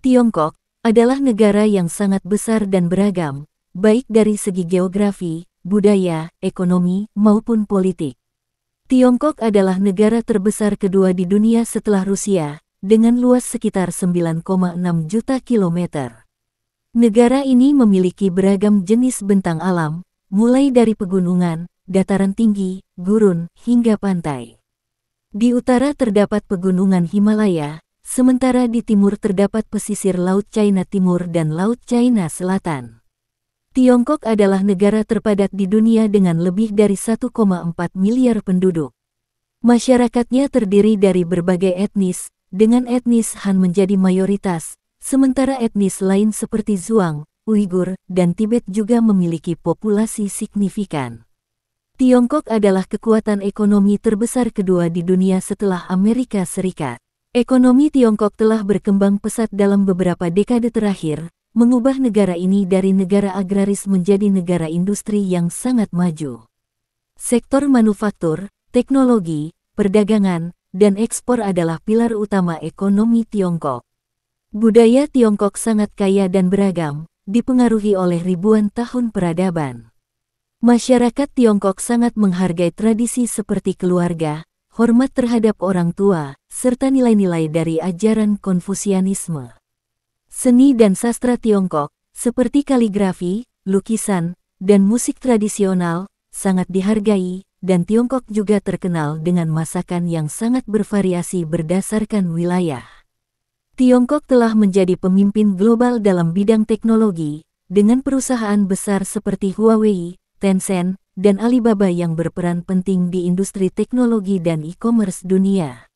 Tiongkok adalah negara yang sangat besar dan beragam, baik dari segi geografi, budaya, ekonomi, maupun politik. Tiongkok adalah negara terbesar kedua di dunia setelah Rusia, dengan luas sekitar 9,6 juta kilometer. Negara ini memiliki beragam jenis bentang alam, mulai dari pegunungan, dataran tinggi, gurun, hingga pantai. Di utara terdapat pegunungan Himalaya, sementara di timur terdapat pesisir Laut China Timur dan Laut China Selatan. Tiongkok adalah negara terpadat di dunia dengan lebih dari 1,4 miliar penduduk. Masyarakatnya terdiri dari berbagai etnis, dengan etnis Han menjadi mayoritas, sementara etnis lain seperti Zhuang, Uighur, dan Tibet juga memiliki populasi signifikan. Tiongkok adalah kekuatan ekonomi terbesar kedua di dunia setelah Amerika Serikat. Ekonomi Tiongkok telah berkembang pesat dalam beberapa dekade terakhir, mengubah negara ini dari negara agraris menjadi negara industri yang sangat maju. Sektor manufaktur, teknologi, perdagangan, dan ekspor adalah pilar utama ekonomi Tiongkok. Budaya Tiongkok sangat kaya dan beragam, dipengaruhi oleh ribuan tahun peradaban. Masyarakat Tiongkok sangat menghargai tradisi seperti keluarga, hormat terhadap orang tua, serta nilai-nilai dari ajaran Konfusianisme. Seni dan sastra Tiongkok, seperti kaligrafi, lukisan, dan musik tradisional, sangat dihargai, dan Tiongkok juga terkenal dengan masakan yang sangat bervariasi berdasarkan wilayah. Tiongkok telah menjadi pemimpin global dalam bidang teknologi, dengan perusahaan besar seperti Huawei, Tencent, dan Alibaba yang berperan penting di industri teknologi dan e-commerce dunia.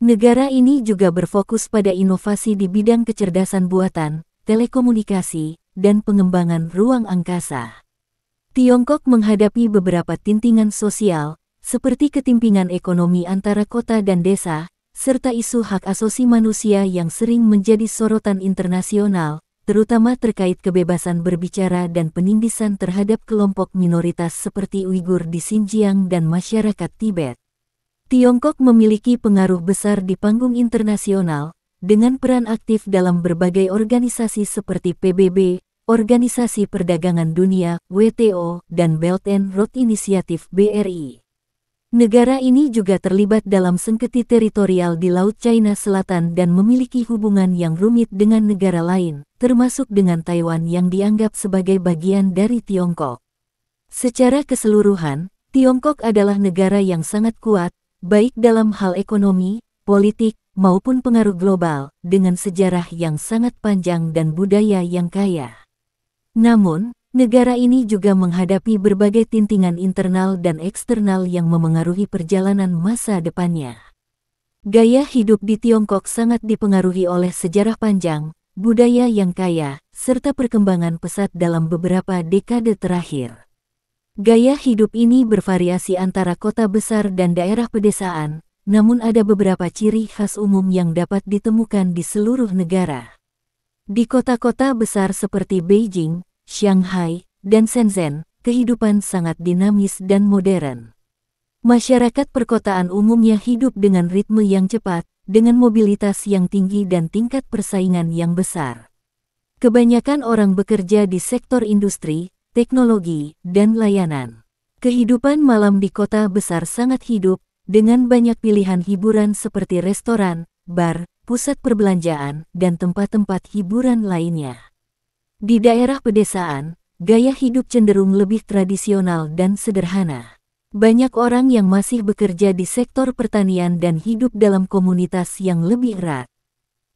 Negara ini juga berfokus pada inovasi di bidang kecerdasan buatan, telekomunikasi, dan pengembangan ruang angkasa. Tiongkok menghadapi beberapa tintingan sosial, seperti ketimpangan ekonomi antara kota dan desa, serta isu hak asasi manusia yang sering menjadi sorotan internasional, terutama terkait kebebasan berbicara dan penindasan terhadap kelompok minoritas seperti Uighur di Xinjiang dan masyarakat Tibet. Tiongkok memiliki pengaruh besar di panggung internasional, dengan peran aktif dalam berbagai organisasi seperti PBB, Organisasi Perdagangan Dunia, WTO, dan Belt and Road Initiative BRI. Negara ini juga terlibat dalam sengketa teritorial di Laut China Selatan dan memiliki hubungan yang rumit dengan negara lain, termasuk dengan Taiwan yang dianggap sebagai bagian dari Tiongkok. Secara keseluruhan, Tiongkok adalah negara yang sangat kuat, baik dalam hal ekonomi, politik, maupun pengaruh global, dengan sejarah yang sangat panjang dan budaya yang kaya. Namun, negara ini juga menghadapi berbagai tintingan internal dan eksternal yang memengaruhi perjalanan masa depannya. Gaya hidup di Tiongkok sangat dipengaruhi oleh sejarah panjang, budaya yang kaya, serta perkembangan pesat dalam beberapa dekade terakhir. Gaya hidup ini bervariasi antara kota besar dan daerah pedesaan, namun ada beberapa ciri khas umum yang dapat ditemukan di seluruh negara. Di kota-kota besar seperti Beijing, Shanghai, dan Shenzhen, kehidupan sangat dinamis dan modern. Masyarakat perkotaan umumnya hidup dengan ritme yang cepat, dengan mobilitas yang tinggi dan tingkat persaingan yang besar. Kebanyakan orang bekerja di sektor industri, teknologi, dan layanan. Kehidupan malam di kota besar sangat hidup, dengan banyak pilihan hiburan seperti restoran, bar, pusat perbelanjaan, dan tempat-tempat hiburan lainnya. Di daerah pedesaan, gaya hidup cenderung lebih tradisional dan sederhana. Banyak orang yang masih bekerja di sektor pertanian dan hidup dalam komunitas yang lebih erat.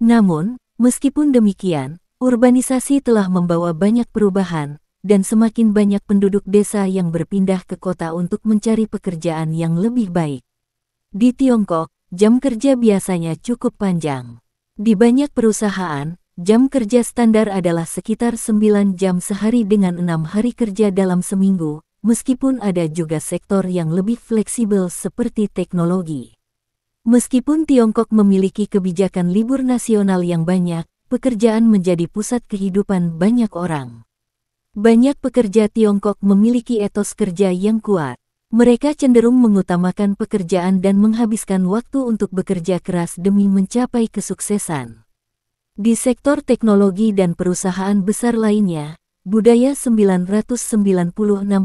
Namun, meskipun demikian, urbanisasi telah membawa banyak perubahan, dan semakin banyak penduduk desa yang berpindah ke kota untuk mencari pekerjaan yang lebih baik. Di Tiongkok, jam kerja biasanya cukup panjang. Di banyak perusahaan, jam kerja standar adalah sekitar 9 jam sehari dengan 6 hari kerja dalam seminggu, meskipun ada juga sektor yang lebih fleksibel seperti teknologi. Meskipun Tiongkok memiliki kebijakan libur nasional yang banyak, pekerjaan menjadi pusat kehidupan banyak orang. Banyak pekerja Tiongkok memiliki etos kerja yang kuat. Mereka cenderung mengutamakan pekerjaan dan menghabiskan waktu untuk bekerja keras demi mencapai kesuksesan. Di sektor teknologi dan perusahaan besar lainnya, Budaya 996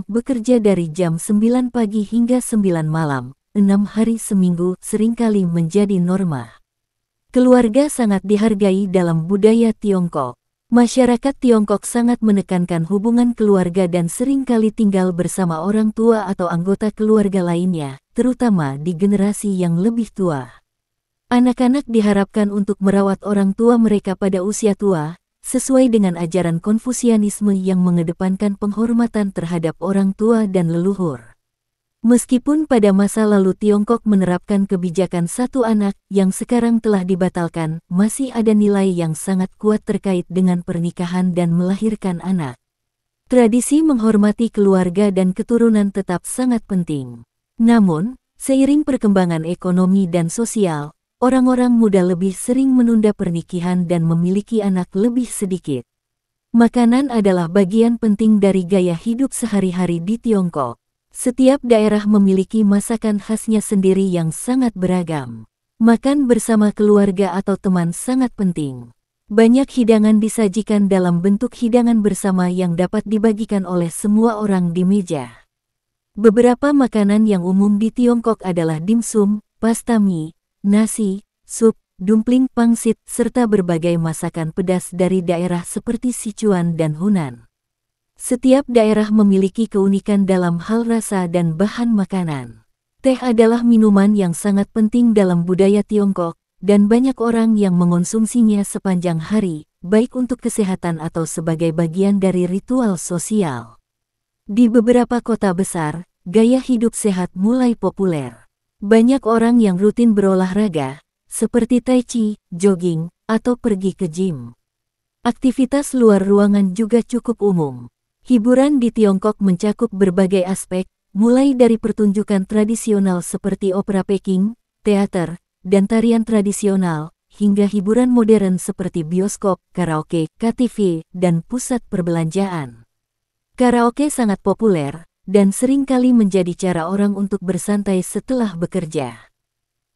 bekerja dari jam 9 pagi hingga 9 malam, 6 hari seminggu seringkali menjadi norma. Keluarga sangat dihargai dalam budaya Tiongkok. Masyarakat Tiongkok sangat menekankan hubungan keluarga dan seringkali tinggal bersama orang tua atau anggota keluarga lainnya, terutama di generasi yang lebih tua. Anak-anak diharapkan untuk merawat orang tua mereka pada usia tua, sesuai dengan ajaran Konfusianisme yang mengedepankan penghormatan terhadap orang tua dan leluhur. Meskipun pada masa lalu Tiongkok menerapkan kebijakan satu anak yang sekarang telah dibatalkan, masih ada nilai yang sangat kuat terkait dengan pernikahan dan melahirkan anak. Tradisi menghormati keluarga dan keturunan tetap sangat penting. Namun, seiring perkembangan ekonomi dan sosial, orang-orang muda lebih sering menunda pernikahan dan memiliki anak lebih sedikit. Makanan adalah bagian penting dari gaya hidup sehari-hari di Tiongkok. Setiap daerah memiliki masakan khasnya sendiri yang sangat beragam. Makan bersama keluarga atau teman sangat penting. Banyak hidangan disajikan dalam bentuk hidangan bersama yang dapat dibagikan oleh semua orang di meja. Beberapa makanan yang umum di Tiongkok adalah dimsum, pasta mie, nasi, sup, dumpling pangsit, serta berbagai masakan pedas dari daerah seperti Sichuan dan Hunan. Setiap daerah memiliki keunikan dalam hal rasa dan bahan makanan. Teh adalah minuman yang sangat penting dalam budaya Tiongkok, dan banyak orang yang mengonsumsinya sepanjang hari, baik untuk kesehatan atau sebagai bagian dari ritual sosial. Di beberapa kota besar, gaya hidup sehat mulai populer. Banyak orang yang rutin berolahraga, seperti tai chi, jogging, atau pergi ke gym. Aktivitas luar ruangan juga cukup umum. Hiburan di Tiongkok mencakup berbagai aspek, mulai dari pertunjukan tradisional seperti opera Peking, teater, dan tarian tradisional, hingga hiburan modern seperti bioskop, karaoke, KTV, dan pusat perbelanjaan. Karaoke sangat populer, dan seringkali menjadi cara orang untuk bersantai setelah bekerja.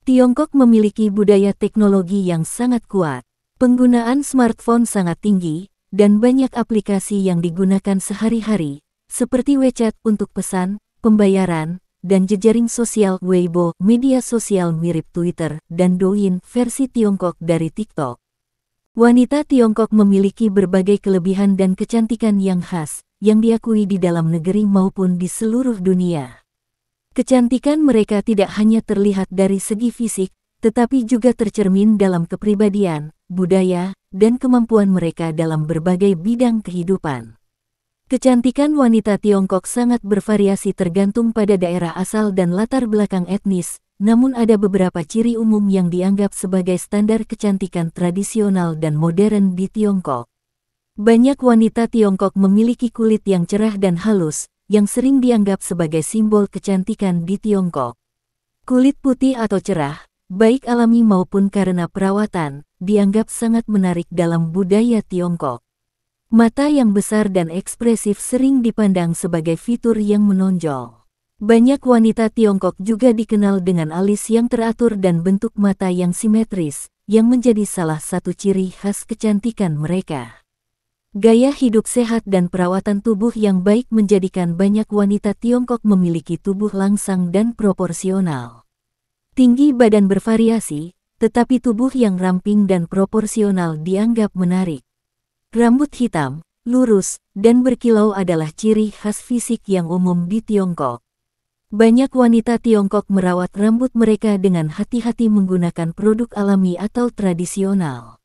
Tiongkok memiliki budaya teknologi yang sangat kuat. Penggunaan smartphone sangat tinggi, dan banyak aplikasi yang digunakan sehari-hari, seperti WeChat untuk pesan, pembayaran, dan jejaring sosial Weibo, media sosial mirip Twitter, dan Douyin, versi Tiongkok dari TikTok. Wanita Tiongkok memiliki berbagai kelebihan dan kecantikan yang khas, yang diakui di dalam negeri maupun di seluruh dunia. Kecantikan mereka tidak hanya terlihat dari segi fisik, tetapi juga tercermin dalam kepribadian, budaya, dan kemampuan mereka dalam berbagai bidang kehidupan. Kecantikan wanita Tiongkok sangat bervariasi tergantung pada daerah asal dan latar belakang etnis, namun ada beberapa ciri umum yang dianggap sebagai standar kecantikan tradisional dan modern di Tiongkok. Banyak wanita Tiongkok memiliki kulit yang cerah dan halus, yang sering dianggap sebagai simbol kecantikan di Tiongkok. Kulit putih atau cerah, baik alami maupun karena perawatan, dianggap sangat menarik dalam budaya Tiongkok. Mata yang besar dan ekspresif sering dipandang sebagai fitur yang menonjol. Banyak wanita Tiongkok juga dikenal dengan alis yang teratur dan bentuk mata yang simetris, yang menjadi salah satu ciri khas kecantikan mereka. Gaya hidup sehat dan perawatan tubuh yang baik menjadikan banyak wanita Tiongkok memiliki tubuh langsang dan proporsional. Tinggi badan bervariasi, tetapi tubuh yang ramping dan proporsional dianggap menarik. Rambut hitam, lurus, dan berkilau adalah ciri khas fisik yang umum di Tiongkok. Banyak wanita Tiongkok merawat rambut mereka dengan hati-hati menggunakan produk alami atau tradisional.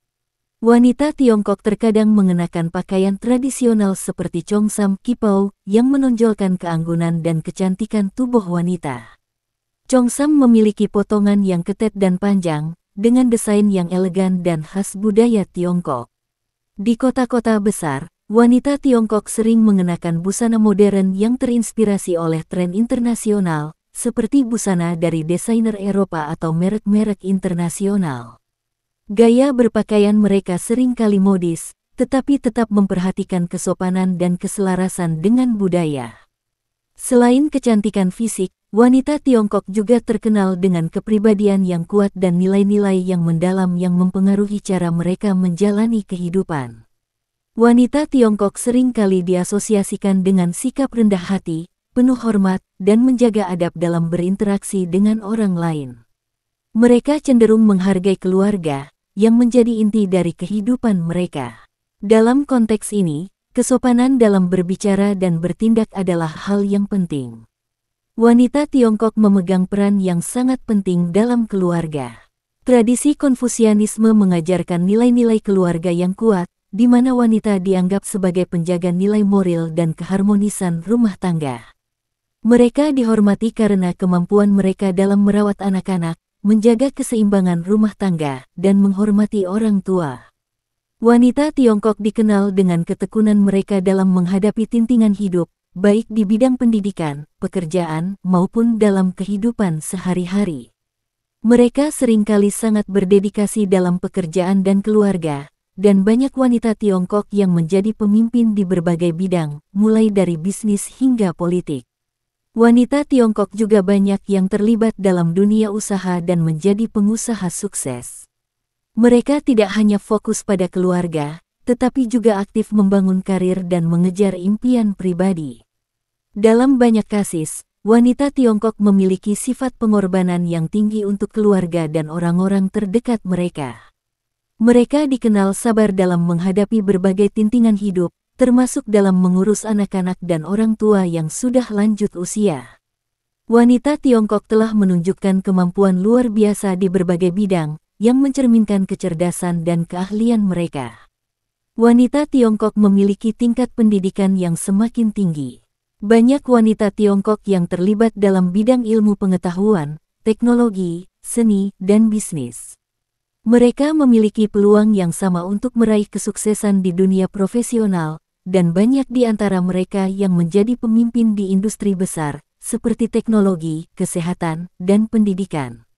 Wanita Tiongkok terkadang mengenakan pakaian tradisional seperti chongsam kipau yang menonjolkan keanggunan dan kecantikan tubuh wanita. Chongsam memiliki potongan yang ketat dan panjang, dengan desain yang elegan dan khas budaya Tiongkok. Di kota-kota besar, wanita Tiongkok sering mengenakan busana modern yang terinspirasi oleh tren internasional, seperti busana dari desainer Eropa atau merek-merek internasional. Gaya berpakaian mereka seringkali modis, tetapi tetap memperhatikan kesopanan dan keselarasan dengan budaya. Selain kecantikan fisik, wanita Tiongkok juga terkenal dengan kepribadian yang kuat dan nilai-nilai yang mendalam yang mempengaruhi cara mereka menjalani kehidupan. Wanita Tiongkok sering kali diasosiasikan dengan sikap rendah hati, penuh hormat, dan menjaga adab dalam berinteraksi dengan orang lain. Mereka cenderung menghargai keluarga, yang menjadi inti dari kehidupan mereka. Dalam konteks ini, kesopanan dalam berbicara dan bertindak adalah hal yang penting. Wanita Tiongkok memegang peran yang sangat penting dalam keluarga. Tradisi Konfusianisme mengajarkan nilai-nilai keluarga yang kuat, di mana wanita dianggap sebagai penjaga nilai moral dan keharmonisan rumah tangga. Mereka dihormati karena kemampuan mereka dalam merawat anak-anak, menjaga keseimbangan rumah tangga, dan menghormati orang tua. Wanita Tiongkok dikenal dengan ketekunan mereka dalam menghadapi tintingan hidup, baik di bidang pendidikan, pekerjaan, maupun dalam kehidupan sehari-hari. Mereka seringkali sangat berdedikasi dalam pekerjaan dan keluarga, dan banyak wanita Tiongkok yang menjadi pemimpin di berbagai bidang, mulai dari bisnis hingga politik. Wanita Tiongkok juga banyak yang terlibat dalam dunia usaha dan menjadi pengusaha sukses. Mereka tidak hanya fokus pada keluarga, tetapi juga aktif membangun karir dan mengejar impian pribadi. Dalam banyak kasus, wanita Tiongkok memiliki sifat pengorbanan yang tinggi untuk keluarga dan orang-orang terdekat mereka. Mereka dikenal sabar dalam menghadapi berbagai tintingan hidup, termasuk dalam mengurus anak-anak dan orang tua yang sudah lanjut usia. Wanita Tiongkok telah menunjukkan kemampuan luar biasa di berbagai bidang, yang mencerminkan kecerdasan dan keahlian mereka. Wanita Tiongkok memiliki tingkat pendidikan yang semakin tinggi. Banyak wanita Tiongkok yang terlibat dalam bidang ilmu pengetahuan, teknologi, seni, dan bisnis. Mereka memiliki peluang yang sama untuk meraih kesuksesan di dunia profesional, dan banyak di antara mereka yang menjadi pemimpin di industri besar, seperti teknologi, kesehatan, dan pendidikan.